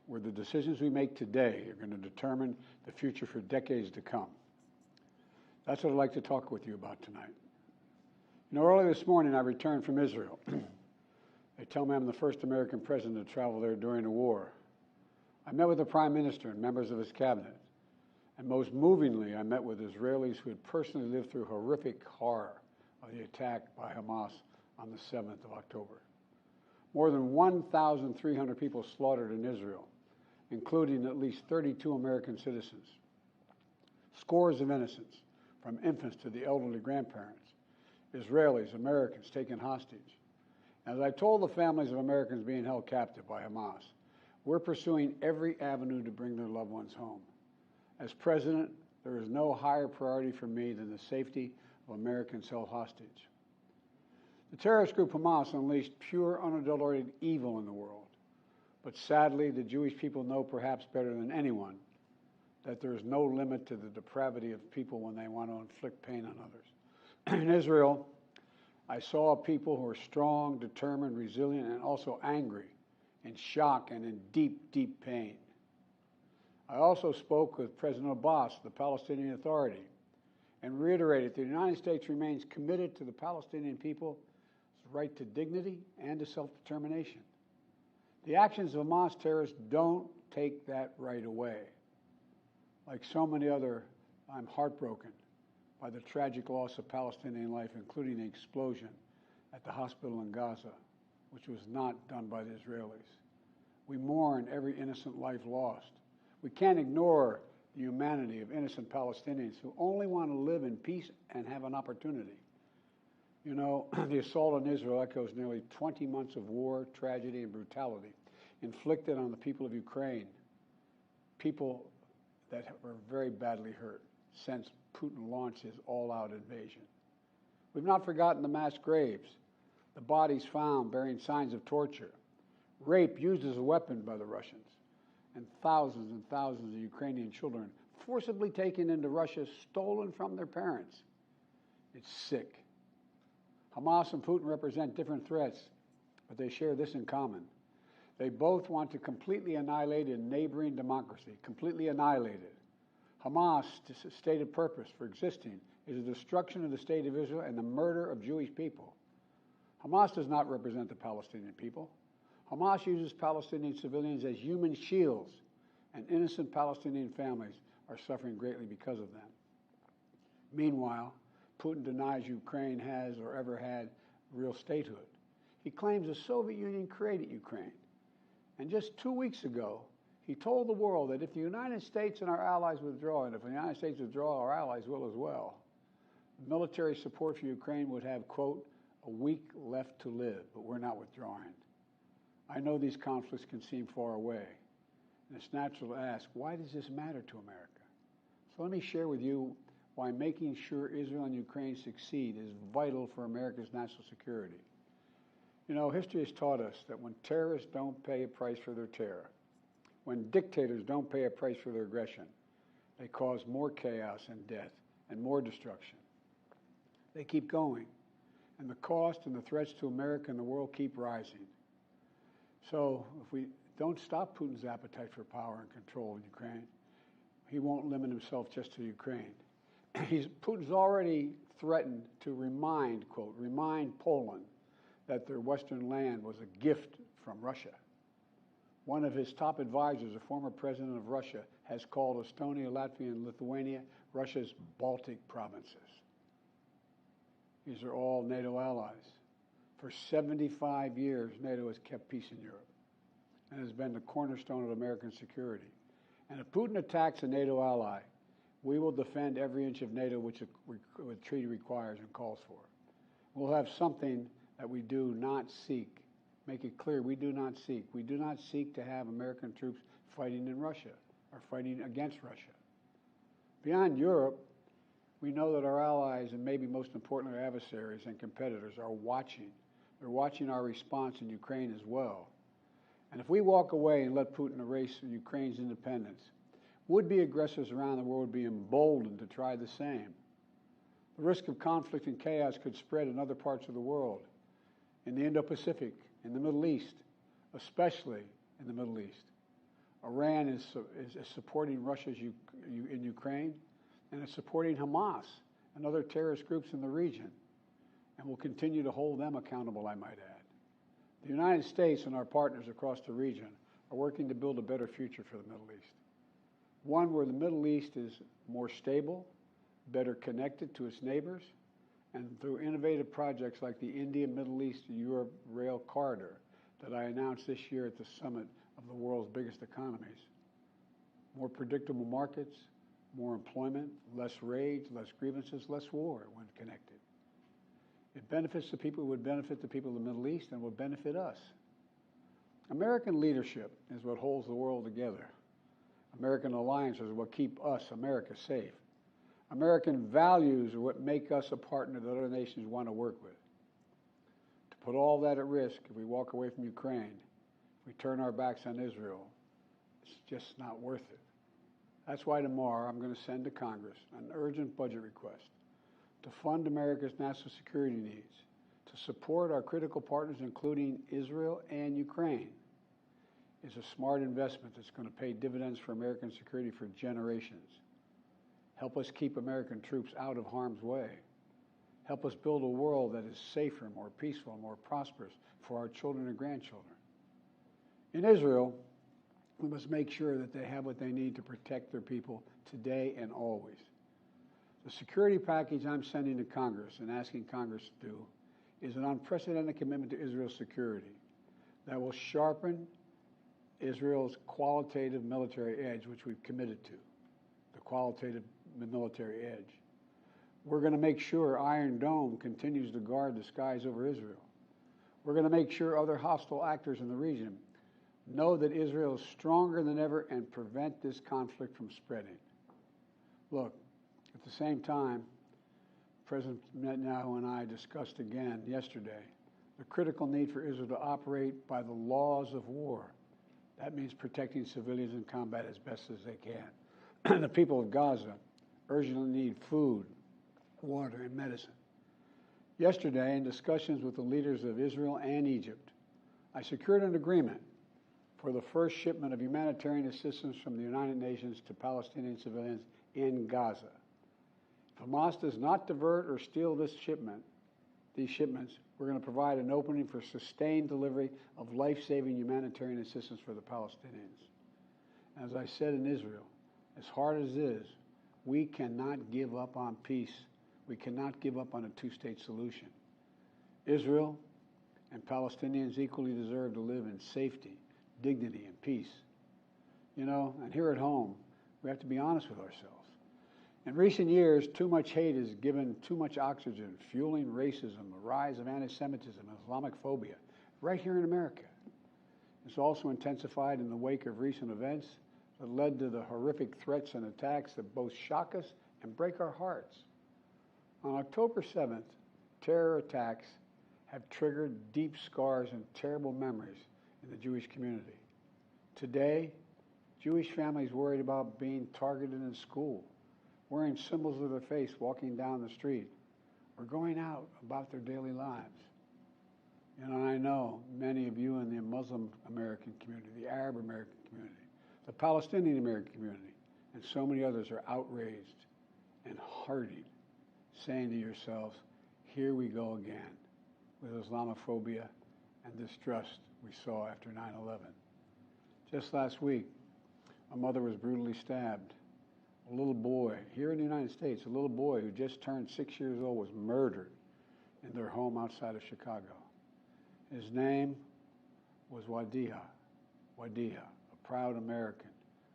where the decisions we make today are going to determine the future for decades to come. That's what I'd like to talk with you about tonight. You know, early this morning I returned from Israel. They tell me I'm the first American president to travel there during the war. I met with the Prime Minister and members of his cabinet. And most movingly, I met with Israelis who had personally lived through horrific horror of the attack by Hamas on the 7th of October. More than 1,300 people slaughtered in Israel, including at least 32 American citizens. Scores of innocents, from infants to the elderly grandparents, Israelis, Americans taken hostage. As I told the families of Americans being held captive by Hamas, we're pursuing every avenue to bring their loved ones home. As president, there is no higher priority for me than the safety of Americans held hostage. The terrorist group Hamas unleashed pure, unadulterated evil in the world. But sadly, the Jewish people know perhaps better than anyone that there is no limit to the depravity of people when they want to inflict pain on others. In Israel, I saw people who are strong, determined, resilient, and also angry, in shock and in deep, deep pain. I also spoke with President Abbas, the Palestinian Authority, and reiterated that the United States remains committed to the Palestinian people's right to dignity and to self-determination. The actions of Hamas terrorists don't take that right away. Like so many other, I'm heartbroken by the tragic loss of Palestinian life, including the explosion at the hospital in Gaza, which was not done by the Israelis. We mourn every innocent life lost. We can't ignore the humanity of innocent Palestinians who only want to live in peace and have an opportunity. You know, the assault on Israel echoes nearly 20 months of war, tragedy, and brutality inflicted on the people of Ukraine, people that were very badly hurt since Putin launched his all-out invasion. We've not forgotten the mass graves, the bodies found bearing signs of torture, rape used as a weapon by the Russians, and thousands of Ukrainian children forcibly taken into Russia, stolen from their parents. It's sick. Hamas and Putin represent different threats, but they share this in common. They both want to completely annihilate a neighboring democracy, completely annihilate it. Hamas' stated purpose for existing is the destruction of the state of Israel and the murder of Jewish people. Hamas does not represent the Palestinian people. Hamas uses Palestinian civilians as human shields, and innocent Palestinian families are suffering greatly because of them. Meanwhile, Putin denies Ukraine has or ever had real statehood. He claims the Soviet Union created Ukraine. And just 2 weeks ago, he told the world that if the United States and our allies withdraw, and if the United States withdraw, our allies will as well, military support for Ukraine would have, quote, a week left to live, but we're not withdrawing. I know these conflicts can seem far away, and it's natural to ask, why does this matter to America? So let me share with you why making sure Israel and Ukraine succeed is vital for America's national security. You know, history has taught us that when terrorists don't pay a price for their terror, when dictators don't pay a price for their aggression, they cause more chaos and death and more destruction. They keep going, and the cost and the threats to America and the world keep rising. So if we don't stop Putin's appetite for power and control in Ukraine, he won't limit himself just to Ukraine. Putin's already threatened to remind Poland that their western land was a gift from Russia. One of his top advisors, a former president of Russia, has called Estonia, Latvia, and Lithuania Russia's Baltic provinces. These are all NATO allies. For 75 years, NATO has kept peace in Europe and has been the cornerstone of American security. And if Putin attacks a NATO ally, we will defend every inch of NATO which the treaty requires and calls for. We'll have something that we do not seek. Make it clear, we do not seek. We do not seek to have American troops fighting in Russia or fighting against Russia. Beyond Europe, we know that our allies, and maybe most importantly our adversaries and competitors, are watching. They're watching our response in Ukraine as well. And if we walk away and let Putin erase Ukraine's independence, would-be aggressors around the world would be emboldened to try the same. The risk of conflict and chaos could spread in other parts of the world, in the Indo-Pacific, in the Middle East, especially in the Middle East. Iran is supporting Russia in Ukraine, and it's supporting Hamas and other terrorist groups in the region, and will continue to hold them accountable, I might add. The United States and our partners across the region are working to build a better future for the Middle East. One where the Middle East is more stable, better connected to its neighbors, and through innovative projects like the India-Middle East-Europe Rail Corridor that I announced this year at the summit of the world's biggest economies. More predictable markets, more employment, less rage, less grievances, less war when connected. It benefits the people, it would benefit the people of the Middle East, and would benefit us. American leadership is what holds the world together. American alliances are what keep us, America, safe. American values are what make us a partner that other nations want to work with. To put all that at risk, if we walk away from Ukraine, if we turn our backs on Israel, it's just not worth it. That's why tomorrow I'm going to send to Congress an urgent budget request to fund America's national security needs, to support our critical partners, including Israel and Ukraine. It's a smart investment that's going to pay dividends for American security for generations. Help us keep American troops out of harm's way. Help us build a world that is safer, more peaceful, more prosperous for our children and grandchildren. In Israel, we must make sure that they have what they need to protect their people today and always. The security package I'm sending to Congress and asking Congress to do is an unprecedented commitment to Israel's security that will sharpen Israel's qualitative military edge, which we've committed to, the qualitative military edge. We're going to make sure Iron Dome continues to guard the skies over Israel. We're going to make sure other hostile actors in the region know that Israel is stronger than ever and prevent this conflict from spreading. Look, at the same time, President Netanyahu and I discussed again yesterday the critical need for Israel to operate by the laws of war. That means protecting civilians in combat as best as they can. The people of Gaza urgently need food, water, and medicine. Yesterday, in discussions with the leaders of Israel and Egypt, I secured an agreement for the first shipment of humanitarian assistance from the United Nations to Palestinian civilians in Gaza. If Hamas does not divert or steal these shipments, we're going to provide an opening for sustained delivery of life-saving humanitarian assistance for the Palestinians. As I said in Israel, as hard as it is, we cannot give up on peace. We cannot give up on a two-state solution. Israel and Palestinians equally deserve to live in safety, dignity, and peace. You know, and here at home, we have to be honest with ourselves. In recent years, too much hate has given too much oxygen, fueling racism, the rise of anti-Semitism, and Islamic phobia, right here in America. It's also intensified in the wake of recent events that led to the horrific threats and attacks that both shock us and break our hearts. On October 7th, terror attacks have triggered deep scars and terrible memories in the Jewish community. Today, Jewish families worried about being targeted in school, wearing symbols of their faith, walking down the street, or going out about their daily lives. And I know many of you in the Muslim American community, the Arab American community, the Palestinian American community, and so many others are outraged and heartened, saying to yourselves, here we go again with Islamophobia and distrust we saw after 9/11. Just last week, a mother was brutally stabbed. A little boy, here in the United States, a little boy who just turned 6 years old was murdered in their home outside of Chicago. His name was Wadiha, a proud American,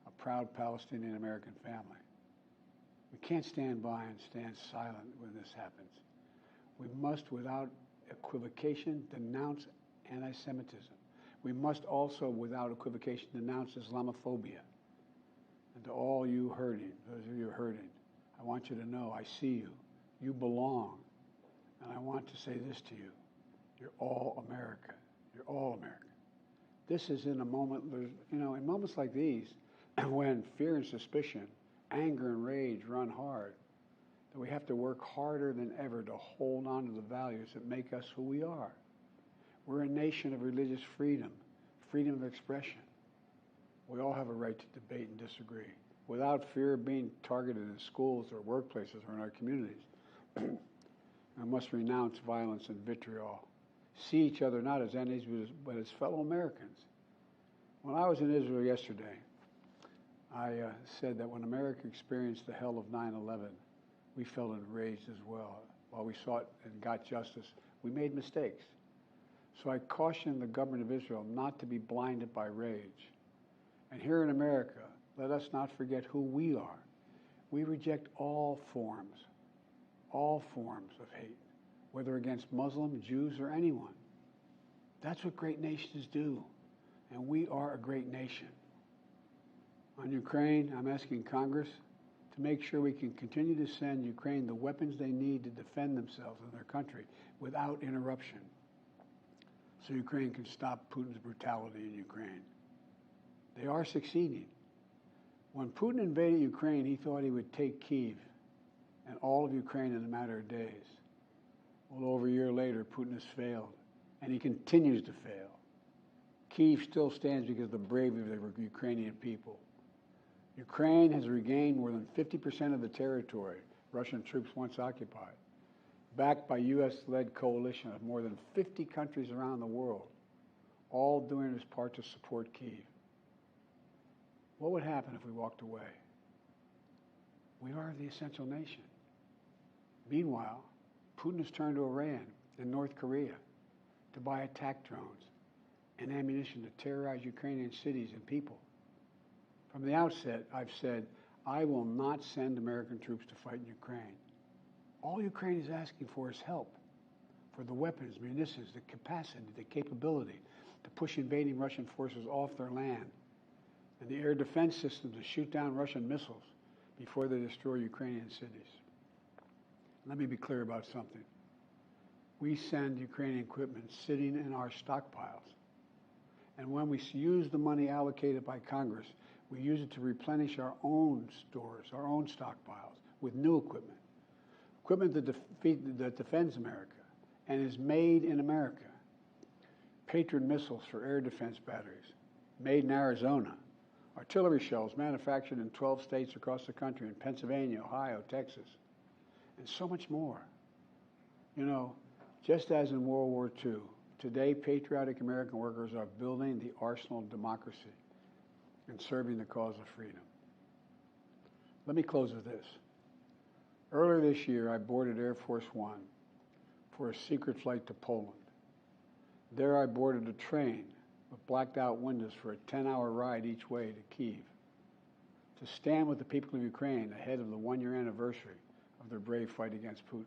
a proud Palestinian American family. We can't stand by and stand silent when this happens. We must, without equivocation, denounce anti-Semitism. We must also, without equivocation, denounce Islamophobia. And to all you hurting, those of you hurting, I want you to know I see you. You belong. And I want to say this to you. You're all America. You're all America. This is in a moment, in moments like these, when fear and suspicion, anger and rage run hard, that we have to work harder than ever to hold on to the values that make us who we are. We're a nation of religious freedom, freedom of expression. We all have a right to debate and disagree without fear of being targeted in schools or workplaces or in our communities. We must renounce violence and vitriol. See each other not as enemies, but as fellow Americans. When I was in Israel yesterday, I said that when America experienced the hell of 9/11, we felt enraged as well. While we sought and got justice, we made mistakes. So I cautioned the government of Israel not to be blinded by rage. And here in America, let us not forget who we are. We reject all forms of hate, whether against Muslim, Jews, or anyone. That's what great nations do, and we are a great nation. On Ukraine, I'm asking Congress to make sure we can continue to send Ukraine the weapons they need to defend themselves and their country without interruption, so Ukraine can stop Putin's brutality in Ukraine. They are succeeding. When Putin invaded Ukraine, he thought he would take Kyiv and all of Ukraine in a matter of days. Well, over a year later, Putin has failed, and he continues to fail. Kyiv still stands because of the bravery of the Ukrainian people. Ukraine has regained more than 50% of the territory Russian troops once occupied, backed by U.S.-led coalition of more than 50 countries around the world, all doing its part to support Kyiv. What would happen if we walked away? We are the essential nation. Meanwhile, Putin has turned to Iran and North Korea to buy attack drones and ammunition to terrorize Ukrainian cities and people. From the outset, I've said, I will not send American troops to fight in Ukraine. All Ukraine is asking for is help for the weapons, munitions, the capacity, the capability to push invading Russian forces off their land, and the air defense system to shoot down Russian missiles before they destroy Ukrainian cities. Let me be clear about something. We send Ukrainian equipment sitting in our stockpiles. And when we use the money allocated by Congress, we use it to replenish our own stores, our own stockpiles, with new equipment. Equipment that defends America and is made in America. Patriot missiles for air defense batteries, made in Arizona. Artillery shells manufactured in 12 states across the country, in Pennsylvania, Ohio, Texas, and so much more. You know, just as in World War II, today patriotic American workers are building the arsenal of democracy and serving the cause of freedom. Let me close with this. Earlier this year, I boarded Air Force One for a secret flight to Poland. There I boarded a train with blacked out windows for a 10-hour ride each way to Kyiv, to stand with the people of Ukraine ahead of the one-year anniversary of their brave fight against Putin.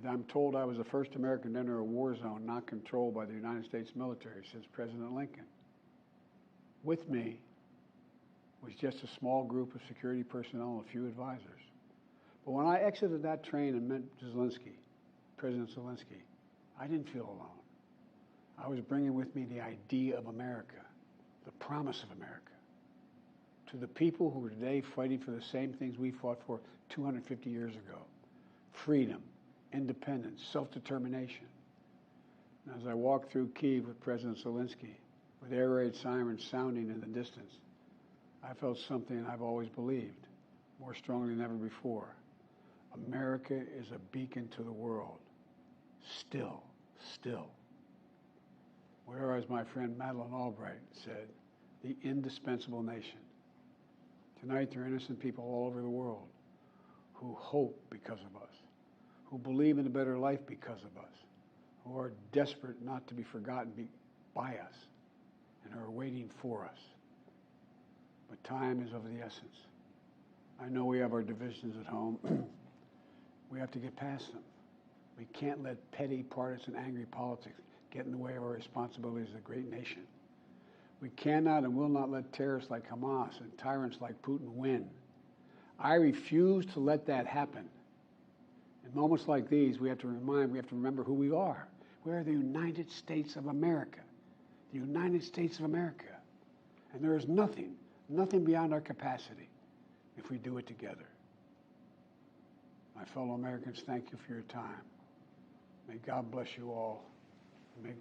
I'm told I was the first American to enter a war zone not controlled by the United States military since President Lincoln. With me was just a small group of security personnel and a few advisors. But when I exited that train and met President Zelensky, I didn't feel alone. I was bringing with me the idea of America, the promise of America, to the people who are today fighting for the same things we fought for 250 years ago: freedom, independence, self-determination. And as I walked through Kyiv with President Zelensky, with air raid sirens sounding in the distance, I felt something I've always believed, more strongly than ever before. America is a beacon to the world. Still. We are, as my friend Madeleine Albright said, the indispensable nation. Tonight, there are innocent people all over the world who hope because of us, who believe in a better life because of us, who are desperate not to be forgotten by us, and are waiting for us. But time is of the essence. I know we have our divisions at home. We have to get past them. We can't let petty, partisan, angry politics get in the way of our responsibilities as a great nation. We cannot and will not let terrorists like Hamas and tyrants like Putin win. I refuse to let that happen. In moments like these, we have to remember who we are. We are the United States of America. The United States of America. And there is nothing beyond our capacity if we do it together. My fellow Americans, thank you for your time. May God bless you all. May God